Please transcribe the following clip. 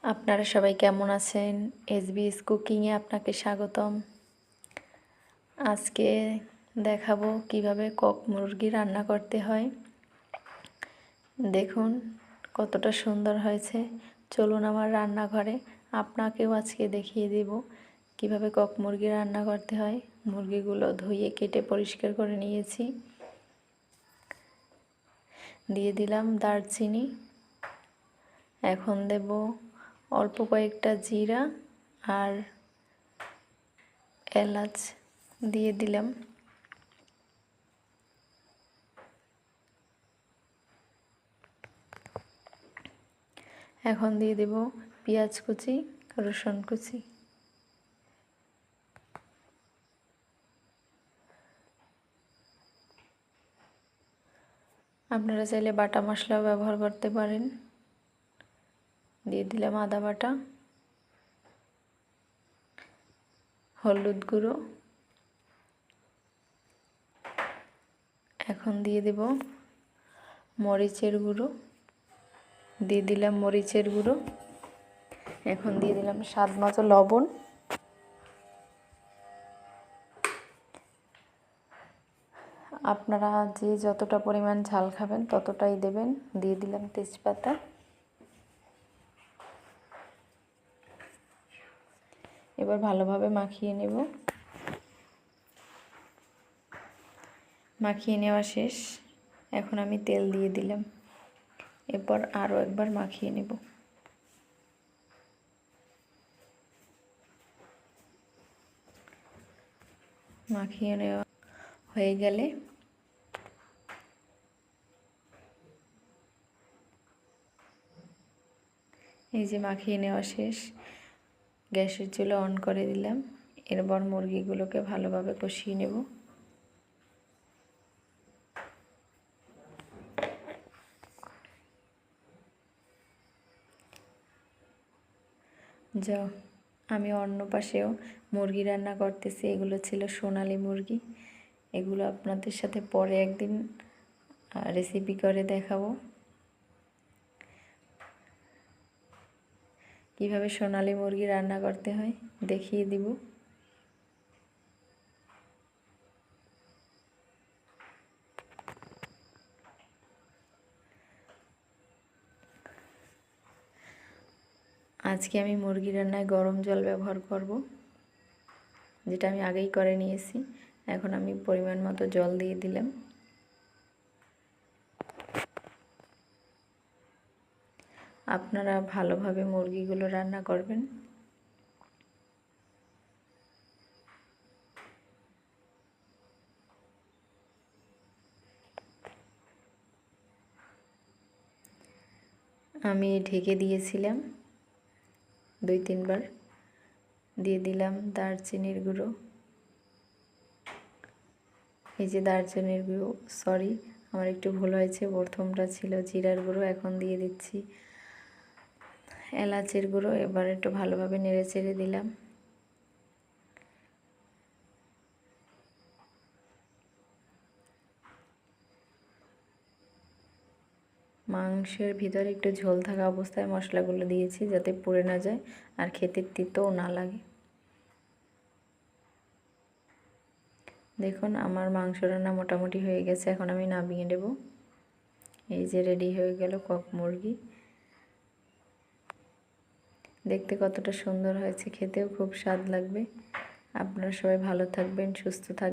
আপনারা সবাই কেমন আছেন? এসবিএস কুকিংয়ে আপনাকে স্বাগতম। আজকে দেখাবো কিভাবে কক মুরগি রান্না করতে হয়। দেখুন কতটা সুন্দর হয়েছে। চলুন আমার রান্নাঘরে, আপনাকেও আজকে দেখিয়ে দেব কিভাবে কক মুরগি রান্না করতে হয়। মুরগিগুলো ধুয়ে কেটে পরিষ্কার করে নিয়েছি। দিয়ে দিলাম দারচিনি, এখন দেব অল্প কয়েকটা জিরা আর এলাচ দিয়ে দিলাম। এখন দিয়ে দেব পেঁয়াজ কুচি, রসুন কুচি। আপনারা চাইলে বাটা মশলাও ব্যবহার করতে পারেন। দিয়ে দিলাম আদা বাটা, হলুদ গুঁড়ো, এখন দিয়ে দেব মরিচের গুঁড়ো, দিয়ে দিলাম মরিচের গুঁড়ো, এখন দিয়ে দিলাম স্বাদ মতো লবণ। আপনারা যে যতটা পরিমাণ ঝাল খাবেন ততটাই দেবেন। দিয়ে দিলাম তেজপাতা। এবার ভালোভাবে মাখিয়ে নেব। মাখিয়ে নেওয়া শেষ, এখন আমি তেল দিয়ে দিলাম। এরপর আরও একবার মাখিয়ে নেব। মাখিয়ে নেওয়া হয়ে গেলে এই যে মাখিয়ে নেওয়া শেষ, গ্যাসের চুলা অন করে দিলাম। এরপর মুরগিগুলোকে ভালোভাবে কষিয়ে নেব। যাও, আমি অন্য পাশেও মুরগি রান্না করতেছি। এগুলো ছিল সোনালী মুরগি। এগুলো আপনাদের সাথে পরে একদিন রেসিপি করে দেখাবো, কিভাবে সোনালী মুরগি রান্না করতে হয় দেখিয়ে দিব। আজকে আমি মুরগি রান্নায় গরম জল ব্যবহার করব, যেটা আমি আগেই করে নিয়েছি। এখন আমি পরিমাণ মতো জল দিয়ে দিলাম। আপনারা ভালোভাবে মুরগিগুলো রান্না করবেন। আমি ঢেকে দিয়েছিলাম 2-3 বার। দিয়ে দিলাম দারচিনির গুঁড়ো। এই যে দারচিনির গুঁড়ো, সরি আমার একটু ভুল হয়েছে, প্রথমটা ছিল জিরার গুঁড়ো। এখন দিয়ে দিচ্ছি এলাচের গুঁড়ো। এবার একটু ভালোভাবে নেড়ে চেড়ে দিলাম। মাংসের ভিতরে একটু ঝোল থাকা অবস্থায় মশলাগুলো দিয়েছি, যাতে পুড়ে না যায় আর খেতে তিতও না লাগে। দেখুন আমার মাংস রান্না মোটামুটি হয়ে গেছে। এখন আমি নামিয়ে নেব। এই যে রেডি হয়ে গেল কক মুরগি। দেখতে কতটা সুন্দর হয়েছে, খেতেও খুব স্বাদ লাগবে। আপনারা সবাই ভালো থাকবেন, সুস্থ থাকবেন।